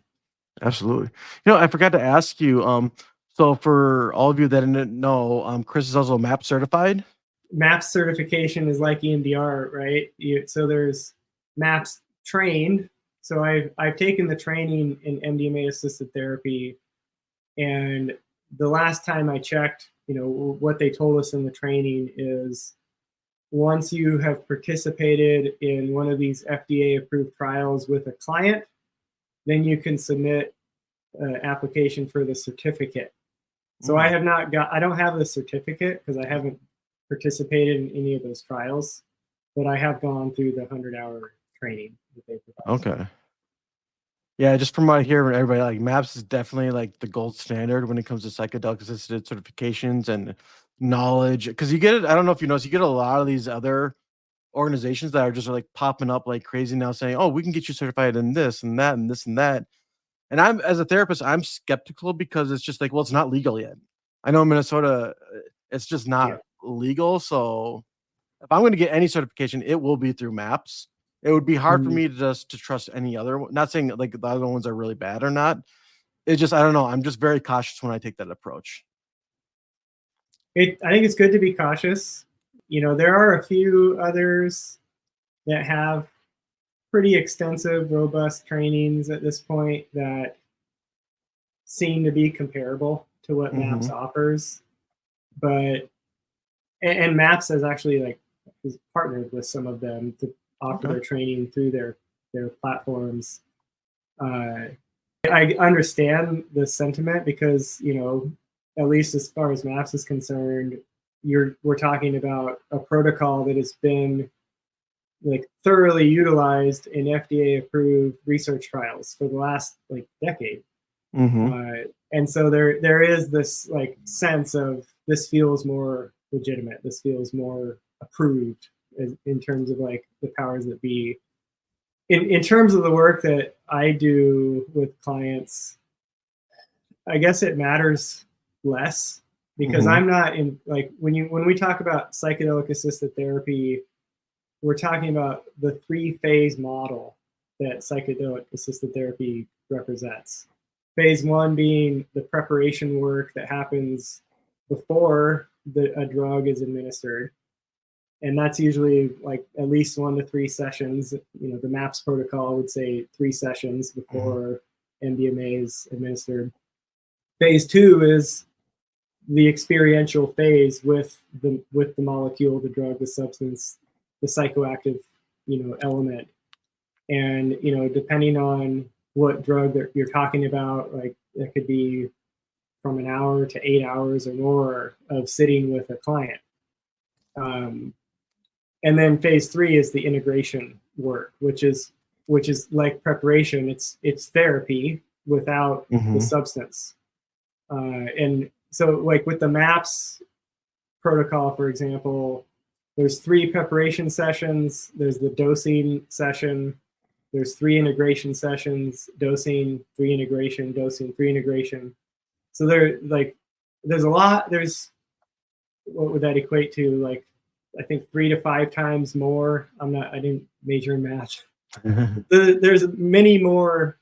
Absolutely. I forgot to ask you, so for all of you that didn't know, Chris is also MAPS certified. MAPS certification is like EMDR, right? So there's MAPS trained. So I've taken the training in MDMA assisted therapy, and the last time I checked, what they told us in the training is once you have participated in one of these FDA approved trials with a client, then you can submit an application for the certificate. So I don't have the certificate because I haven't participated in any of those trials, but I have gone through the 100-hour training that they provide. Okay. Yeah, just from what I hear from everybody, like MAPS is definitely like the gold standard when it comes to psychedelic assisted certifications and knowledge. Because you get it, I don't know if you notice, you get a lot of these other organizations that are just like popping up like crazy now saying, oh, we can get you certified in this and that and this and that. And I'm, as a therapist, I'm skeptical because it's just like, well, it's not legal yet. I know in Minnesota, it's just not legal. So if I'm going to get any certification, it will be through MAPS. It would be hard for me to trust any other. Not saying like the other ones are really bad or not. It's just, I don't know. I'm just very cautious when I take that approach. I think it's good to be cautious. There are a few others that have pretty extensive, robust trainings at this point that seem to be comparable to what MAPS offers. But and MAPS has actually is partnered with some of them to offer their training through their platforms. I understand the sentiment because at least as far as MAPS is concerned, we're talking about a protocol that has been thoroughly utilized in FDA approved research trials for the last decade. And so there is this sense of this feels more legitimate. This feels more approved in terms of the powers that be. In terms of the work that I do with clients, I guess it matters less because I'm not in when we talk about psychedelic assisted therapy, we're talking about the 3-phase model that psychedelic assisted therapy represents. Phase 1 being the preparation work that happens before a drug is administered. And that's usually at least 1 to 3 sessions. The MAPS protocol would say 3 sessions before MDMA is administered. Phase 2 is the experiential phase with the molecule, the drug, the substance, the psychoactive, element. And, depending on what drug that you're talking about, it could be from an hour to 8 hours or more of sitting with a client. And then phase 3 is the integration work, which is like preparation. It's therapy without the substance. And so with the MAPS protocol, for example, there's 3 preparation sessions. There's the dosing session, there's 3 integration sessions, dosing, 3 integration, dosing, 3 integration. So there's a lot. There's, what would that equate to? Like, I think 3 to 5 times more. I didn't major in math. There's many more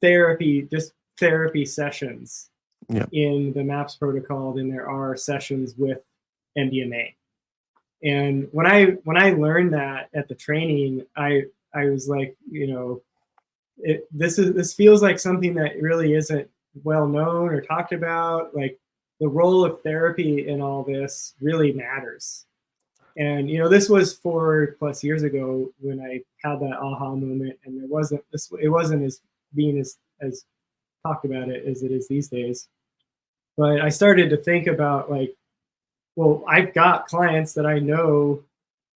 therapy sessions in the MAPS protocol than there are sessions with MDMA. And when I learned that at the training, I was like, this feels like something that really isn't well known or talked about. Like, the role of therapy in all this really matters. And this was 4+ years ago when I had that aha moment, and it wasn't as being as talked about it as it is these days. But I started to think about, like, well, I've got clients that I know,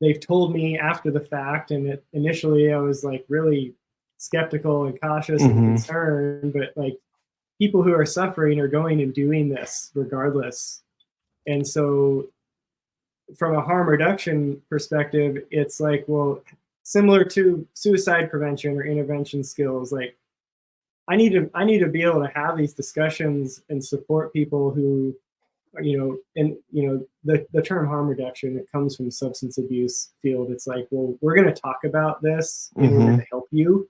they've told me after the fact, and initially I was like really skeptical and cautious and concerned, but like, people who are suffering are going and doing this regardless. And so from a harm reduction perspective, it's like, well, similar to suicide prevention or intervention skills, like, I need to be able to have these discussions and support people who, the term harm reduction, it comes from the substance abuse field. It's like, well, we're going to talk about this in order to help you.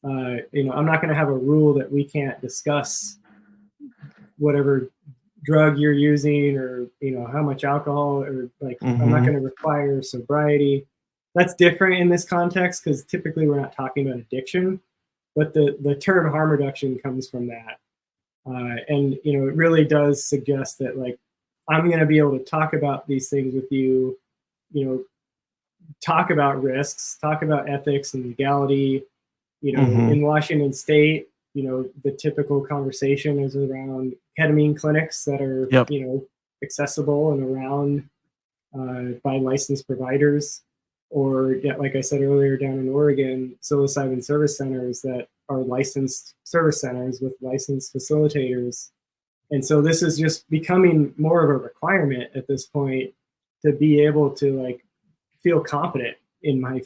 I'm not going to have a rule that we can't discuss whatever drug you're using, or how much alcohol, or like, I'm not going to require sobriety. That's different in this context, because typically we're not talking about addiction, but the term harm reduction comes from that. And it really does suggest that, like, I'm going to be able to talk about these things with you, talk about risks, talk about ethics and legality. In Washington State, the typical conversation is around ketamine clinics that are, accessible and around by licensed providers, or, like I said earlier, down in Oregon, psilocybin service centers that are licensed service centers with licensed facilitators. And so this is just becoming more of a requirement at this point, to be able to, like, feel competent in my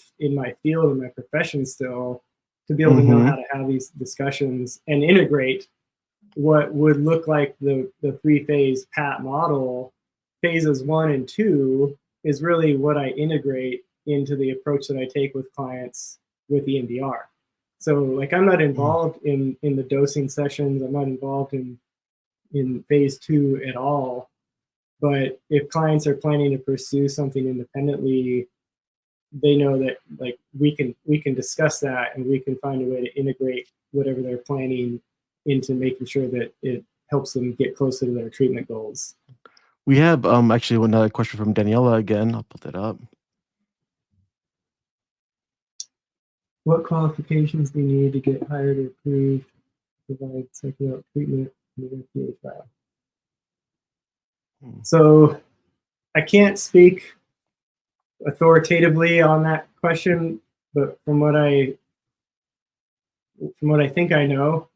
field and my profession still, to be able to know how to have these discussions and integrate what would look like the 3-phase PAT model. Phases 1 and 2 is really what I integrate into the approach that I take with clients with EMDR. So, like, I'm not involved in the dosing sessions. I'm not involved in phase 2 at all. But if clients are planning to pursue something independently, they know that, like, we can discuss that, and we can find a way to integrate whatever they're planning into making sure that it helps them get closer to their treatment goals. We have actually another question from Daniela again. I'll put that up. What qualifications do you need to get hired or approved to provide psychedelic treatment in the FDA trial? So I can't speak authoritatively on that question, but from what I think I know,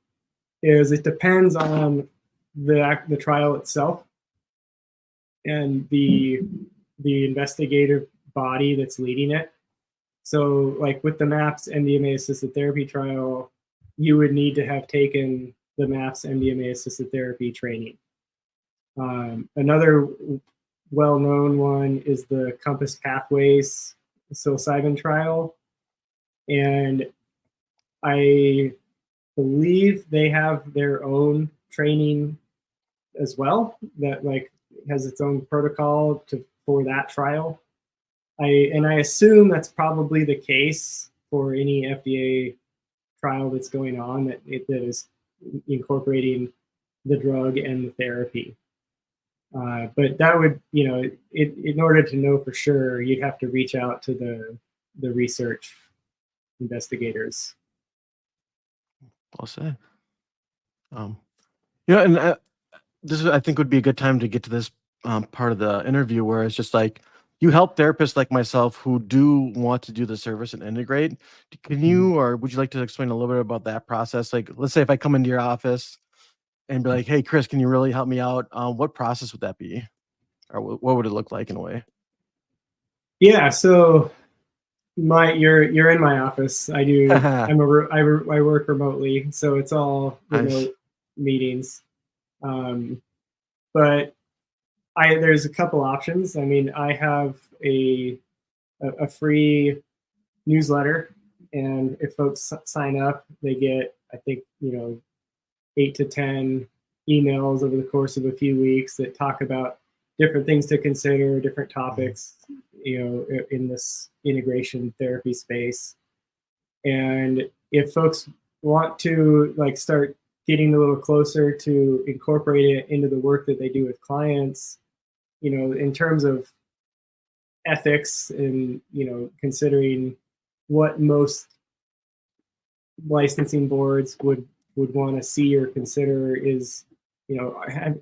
is it depends on the trial itself and the investigative body that's leading it. So, like, with the MAPS MDMA assisted therapy trial, you would need to have taken the MAPS MDMA assisted therapy training. Another well-known one is the Compass Pathways psilocybin trial, and I believe they have their own training as well that, like, has its own protocol for that trial. I assume that's probably the case for any FDA trial that's going on, that is incorporating the drug and the therapy. But that would, in order to know for sure, you'd have to reach out to the research investigators. Well said. And this I think would be a good time to get to this part of the interview where it's just like, you help therapists like myself who do want to do the service and integrate. Can you, or would you like to explain a little bit about that process? Like, let's say if I come into your office and be like, hey, Chris, can you really help me out? What process would that be? Or what would it look like in a way? Yeah, so, You're in my office. I do. Nice. I work remotely, so it's all remote meetings. But there's a couple options. I mean, I have a free newsletter, and if folks sign up, they get, I think, 8 to 10 emails over the course of a few weeks that talk about different things to consider, different topics, in this integration therapy space. And if folks want to start getting a little closer to incorporate it into the work that they do with clients, in terms of ethics and, considering what most licensing boards would want to see or consider is,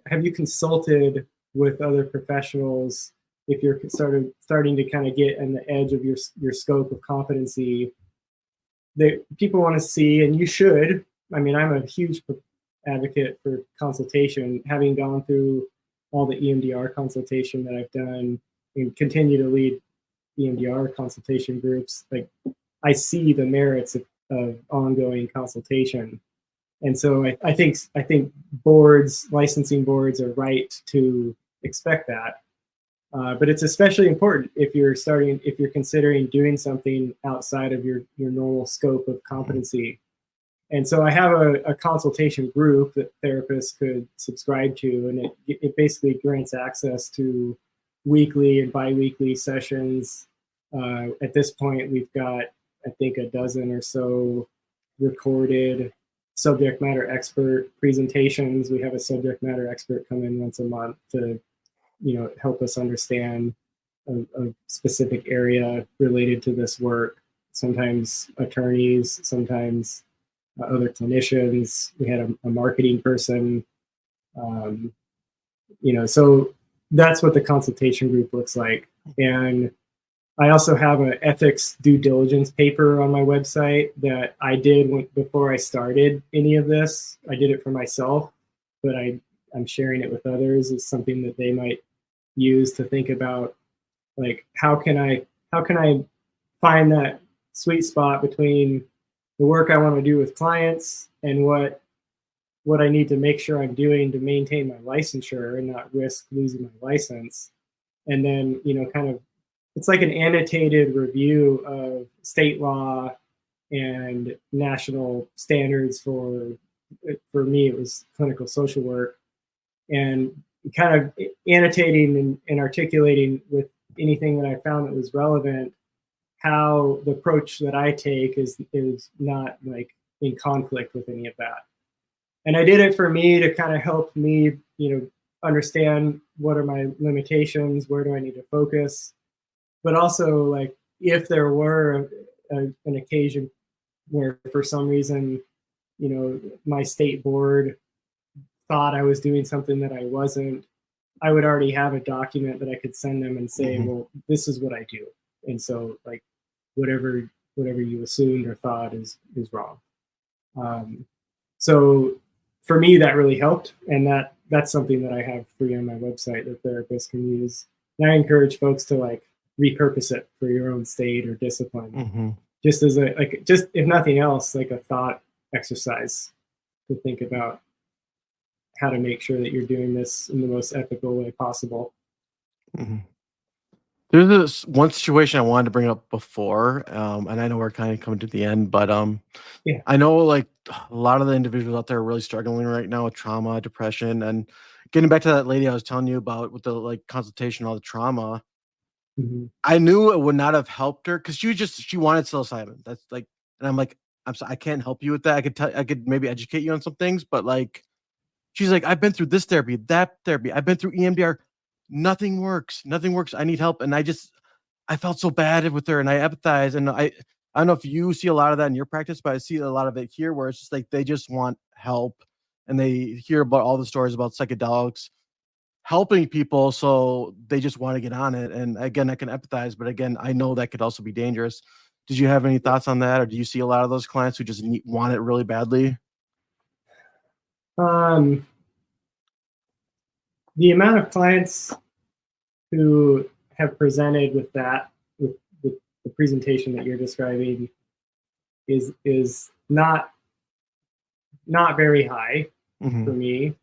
have you consulted with other professionals if you're starting to kind of get on the edge of your scope of competency? That people want to see, and you should. I mean, I'm a huge advocate for consultation, having gone through all the EMDR consultation that I've done and continue to lead EMDR consultation groups. Like, I see the merits of ongoing consultation. And so I think licensing boards are right to expect that. But it's especially important if you're considering doing something outside of your normal scope of competency. And so I have a consultation group that therapists could subscribe to, and it basically grants access to weekly and biweekly sessions. At this point, we've got, I think, a dozen or so recorded subject matter expert presentations. We have a subject matter expert come in once a month to help us understand a specific area related to this work. Sometimes attorneys, sometimes other clinicians. We had a marketing person. So that's what the consultation group looks like. And I also have an ethics due diligence paper on my website that I did before I started any of this. I did it for myself, but I'm sharing it with others. It's something that they might use to think about, like, how can I find that sweet spot between the work I want to do with clients and what I need to make sure I'm doing to maintain my licensure and not risk losing my license. And then, kind of, it's like an annotated review of state law and national standards for me, it was clinical social work, and kind of annotating and articulating with anything that I found that was relevant, how the approach that I take is not like in conflict with any of that. And I did it for me to kind of help me, understand what are my limitations, where do I need to focus, but also, like, if there were an occasion where for some reason, my state board thought I was doing something that I wasn't, I would already have a document that I could send them and say, well, this is what I do. And so, like, whatever you assumed or thought is wrong. So for me, that really helped. And that's something that I have free on my website that therapists can use. And I encourage folks to, like, repurpose it for your own state or discipline, just as just if nothing else, like a thought exercise to think about how to make sure that you're doing this in the most ethical way possible. There's this one situation I wanted to bring up before, and I know we're kind of coming to the end, but Yeah. I know, like, a lot of the individuals out there are really struggling right now with trauma, depression, and getting back to that lady I was telling you about with the, like, consultation, all the trauma. I knew it would not have helped her because she wanted psilocybin. That's like, and I'm like, I'm sorry, I can't help you with that. I could maybe educate you on some things, but, like, she's like, I've been through this therapy, that therapy. I've been through EMDR. Nothing works. Nothing works. I need help. And I felt so bad with her, and I empathize. And I don't know if you see a lot of that in your practice, but I see a lot of it here where it's just like they just want help, and they hear about all the stories about psychedelics helping people, so they just want to get on it. And again, I can empathize, but again, I know that could also be dangerous. Did you have any thoughts on that, or do you see a lot of those clients who just want it really badly? The amount of clients who have presented with that, with the presentation that you're describing is not very high for me.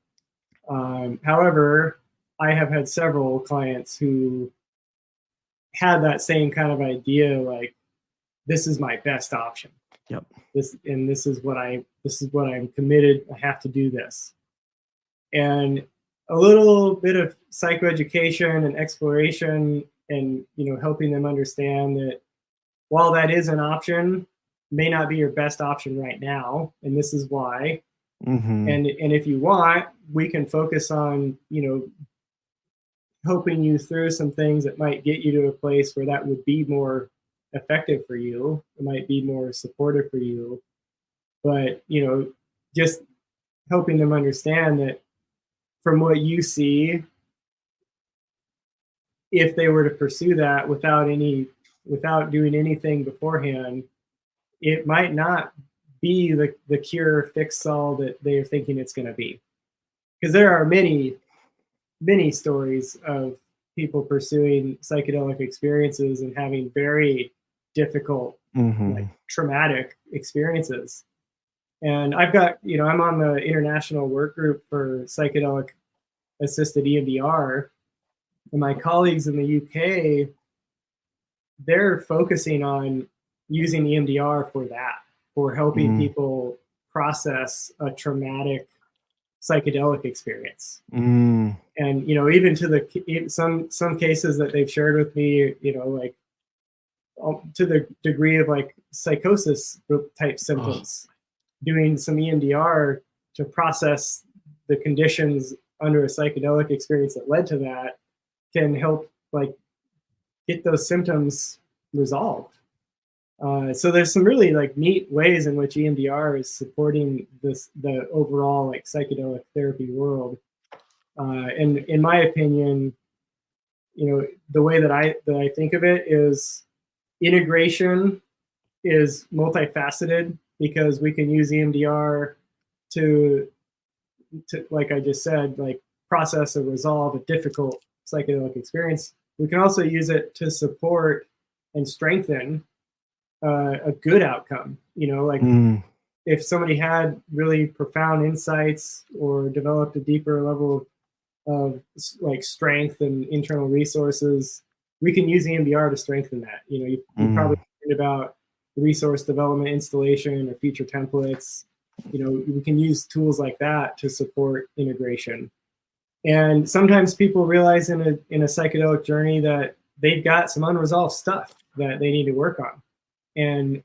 However, I have had several clients who had that same kind of idea, like, this is my best option. Yep. This is what I'm committed. I have to do this. And a little bit of psychoeducation and exploration, and helping them understand that while that is an option, may not be your best option right now, and this is why. And if you want, we can focus on helping you through some things that might get you to a place where that would be more effective for you. It might be more supportive for you. But, just helping them understand that from what you see, if they were to pursue that without doing anything beforehand, it might not be the cure fix all that they're thinking it's going to be. Because there are many stories of people pursuing psychedelic experiences and having very difficult, like, traumatic experiences. And I've got, I'm on the international work group for psychedelic assisted EMDR, and my colleagues in the UK, they're focusing on using EMDR for helping people process a traumatic psychedelic experience. And even to some cases that they've shared with me, like, to the degree of, like, psychosis type symptoms, doing some EMDR to process the conditions under a psychedelic experience that led to that can help, like, get those symptoms resolved. So there's some really, like, neat ways in which EMDR is supporting the overall, like, psychedelic therapy world. And in my opinion, the way that I think of it is integration is multifaceted, because we can use EMDR to, like I just said, like, process or resolve a difficult psychedelic experience. We can also use it to support and strengthen a good outcome. Like, if somebody had really profound insights or developed a deeper level of, like, strength and internal resources, we can use EMDR to strengthen that. You probably heard about resource development installation or feature templates. We can use tools like that to support integration. And sometimes people realize in a psychedelic journey that they've got some unresolved stuff that they need to work on, and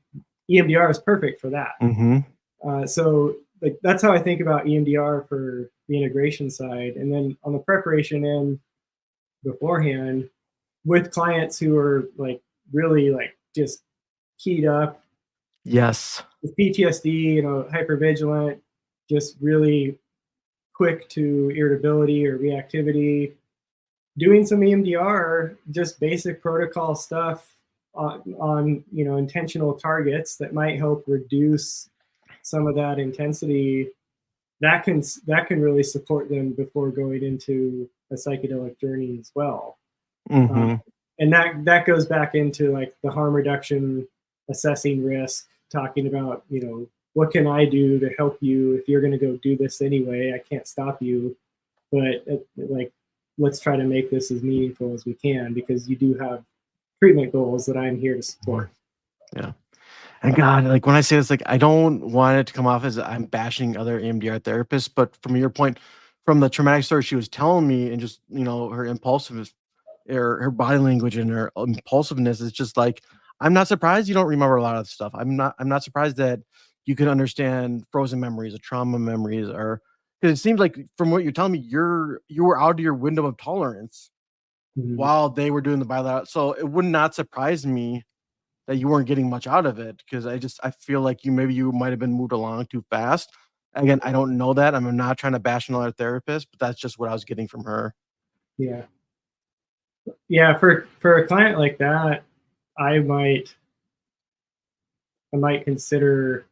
EMDR is perfect for that. So, like, that's how I think about EMDR for the integration side. And then on the preparation end, beforehand, with clients who are, like, really, like, just keyed up, with PTSD, hypervigilant, just really quick to irritability or reactivity, doing some EMDR, just basic protocol stuff on intentional targets that might help reduce some of that intensity, that can really support them before going into a psychedelic journey as well. And that goes back into, like, the harm reduction, assessing risk, talking about, what can I do to help you if you're going to go do this anyway? I can't stop you, but like, let's try to make this as meaningful as we can, because you do have treatment goals that I'm here to support. Yeah. And God, like, when I say this, like, I don't want it to come off as I'm bashing other EMDR therapists, but from your point, from the traumatic story she was telling me, and just, her impulsiveness, her body language and her impulsiveness, is just like, I'm not surprised you don't remember a lot of stuff. I'm not surprised that you can understand frozen memories or trauma memories, or, because it seems like from what you're telling me, you were out of your window of tolerance while they were doing the bilateral. So it would not surprise me that you weren't getting much out of it, because I feel like you might have been moved along too fast. Again, I don't know that. I'm not trying to bash another therapist, but that's just what I was getting from her. Yeah. For a client like that, I might consider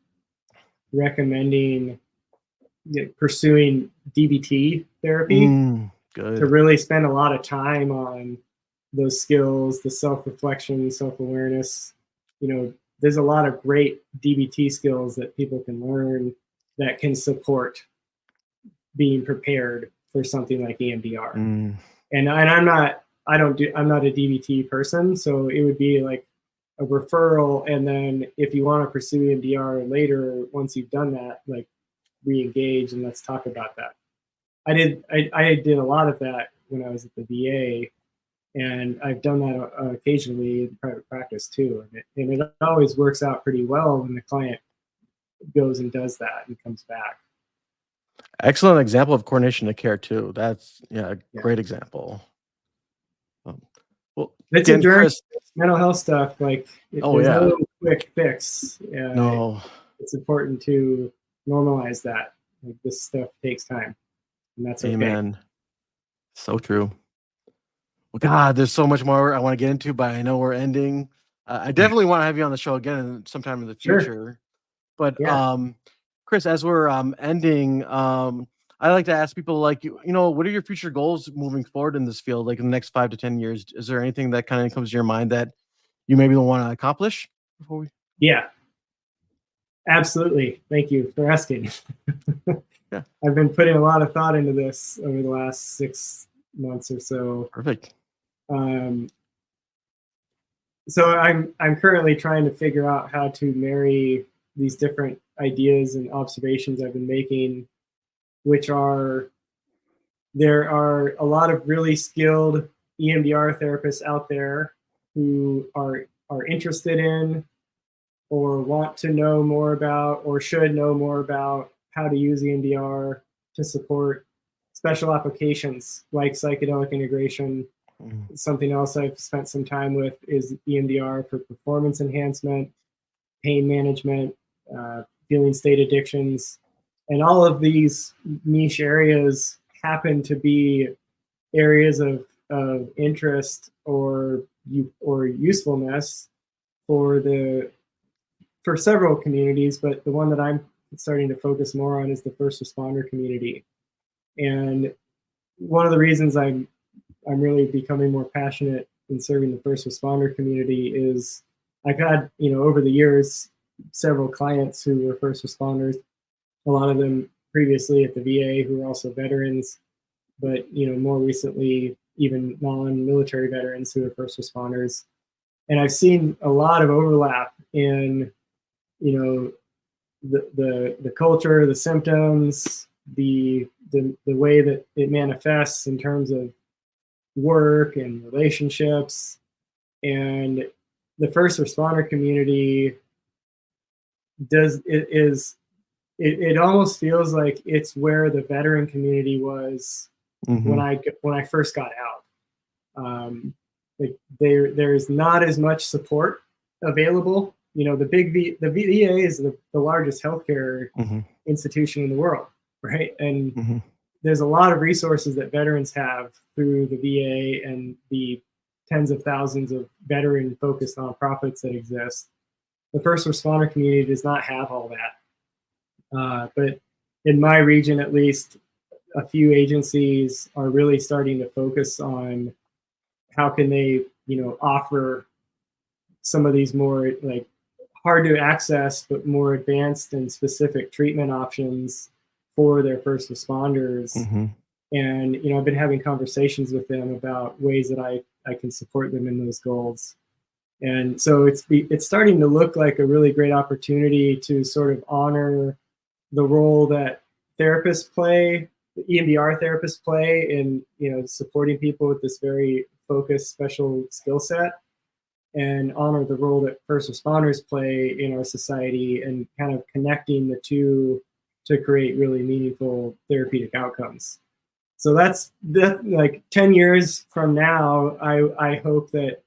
recommending pursuing DBT therapy to really spend a lot of time on those skills, the self-reflection, self-awareness, there's a lot of great DBT skills that people can learn that can support being prepared for something like EMDR. And I'm not a DBT person, so it would be like a referral, and then if you want to pursue EMDR later, once you've done that, like re-engage and let's talk about that. I did a lot of that when I was at the VA, and I've done that occasionally in private practice too. And it always works out pretty well when the client goes and does that and comes back. Excellent example of coordination of care too. That's great example. Well, it's again, Chris, mental health stuff. Like, there's no quick fix. No, it's important to normalize that. Like, this stuff takes time, and that's okay. Amen. So true. Well, God, there's so much more I want to get into, but I know we're ending. I definitely want to have you on the show again sometime in the future. Sure. But Chris, as we're ending, I like to ask people, like, what are your future goals moving forward in this field, like in the next 5 to 10 years? Is there anything that kind of comes to your mind that you maybe want to accomplish before we? Yeah, absolutely. Thank you for asking. Yeah. I've been putting a lot of thought into this over the last 6 months or so. Perfect. So I'm currently trying to figure out how to marry these different ideas and observations I've been making, which are, there are a lot of really skilled EMDR therapists out there who are interested in or want to know more about or should know more about how to use EMDR to support special applications like psychedelic integration. Something else I've spent some time with is EMDR for performance enhancement, pain management, feeling state addictions. And all of these niche areas happen to be areas of interest or usefulness for several communities, but the one that I'm starting to focus more on is the first responder community. And one of the reasons I'm really becoming more passionate in serving the first responder community is I've had, over the years, several clients who were first responders, a lot of them previously at the VA who were also veterans, but, more recently, even non-military veterans who are first responders. And I've seen a lot of overlap in, the culture, the symptoms, the way that it manifests in terms of work and relationships. And the first responder community it almost feels like it's where the veteran community was when I first got out. Like there's not as much support available. The VA is the largest healthcare institution in the world, right? And there's a lot of resources that veterans have through the VA and the tens of thousands of veteran-focused nonprofits that exist. The first responder community does not have all that. But in my region, at least, a few agencies are really starting to focus on how can they, offer some of these more like hard to access, but more advanced and specific treatment options for their first responders. And, I've been having conversations with them about ways that I can support them in those goals. And so it's starting to look like a really great opportunity to sort of honor the role that therapists play, the EMDR therapists play in, supporting people with this very focused special skill set, and honor the role that first responders play in our society and kind of connecting the two to create really meaningful therapeutic outcomes. So that's like 10 years from now, I hope that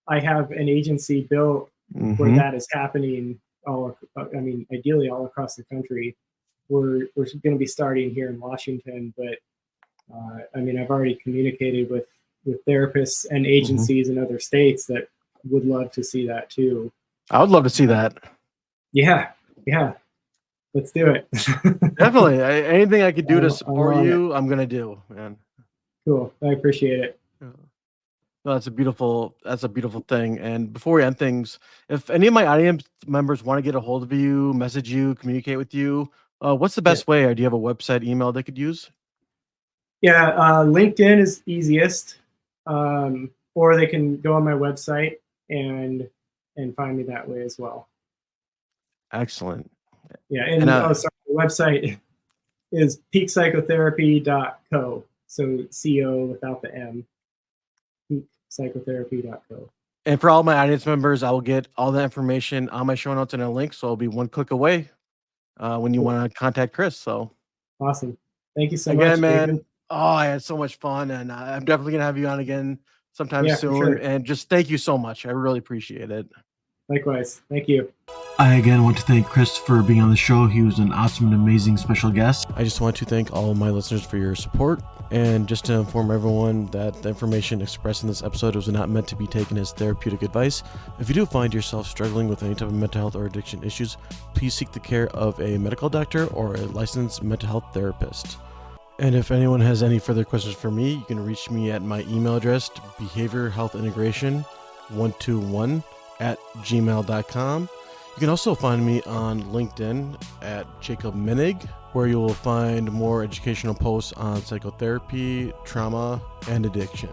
I have an agency built where that is happening ideally all across the country. We're going to be starting here in Washington, but I've already communicated with therapists and agencies in other states that would love to see that too. I would love to see that. Yeah. Let's do it. Definitely. Anything I could do to support you, I'm going to do, man. Cool. I appreciate it. No, that's a beautiful thing. And before we end things, if any of my audience members want to get a hold of you, message you, communicate with you, what's the Yeah. best way? Or do you have a website, email they could use? Yeah, LinkedIn is easiest, or they can go on my website and find me that way as well. Excellent. Yeah, and And sorry, the website is peakpsychotherapy.co. So CO without the M. Peakpsychotherapy.co. and for all my audience members, I will get all the information on my show notes and a link, so it'll be one click away when you want to contact Chris. So awesome. Thank you so again, much, man. David. Oh, I had so much fun, and I'm definitely gonna have you on again sometime Yeah, for soon. sure. And just thank you so much. I really appreciate it. Likewise. Thank you. I again want to thank Chris for being on the show. He was an awesome and amazing special guest. I just want to thank all of my listeners for your support, and just to inform everyone that the information expressed in this episode was not meant to be taken as therapeutic advice. If you do find yourself struggling with any type of mental health or addiction issues, please seek the care of a medical doctor or a licensed mental health therapist. And if anyone has any further questions for me, you can reach me at my email address, behaviorhealthintegration121@gmail.com. You can also find me on LinkedIn at Jacob Minig, where you will find more educational posts on psychotherapy, trauma, and addiction.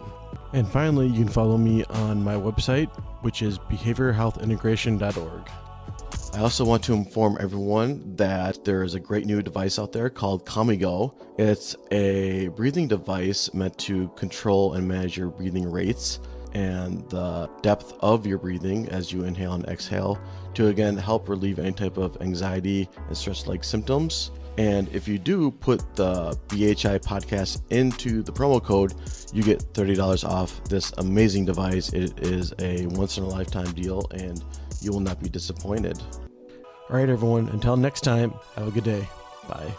And finally, you can follow me on my website, which is behaviorhealthintegration.org. I also want to inform everyone that there is a great new device out there called Comigo. It's a breathing device meant to control and manage your breathing rates and the depth of your breathing as you inhale and exhale to again help relieve any type of anxiety and stress-like symptoms. And if you do put the BHI podcast into the promo code, you get $30 off this amazing device. It is a once-in-a-lifetime deal, and you will not be disappointed. All right, everyone, until next time, have a good day. Bye.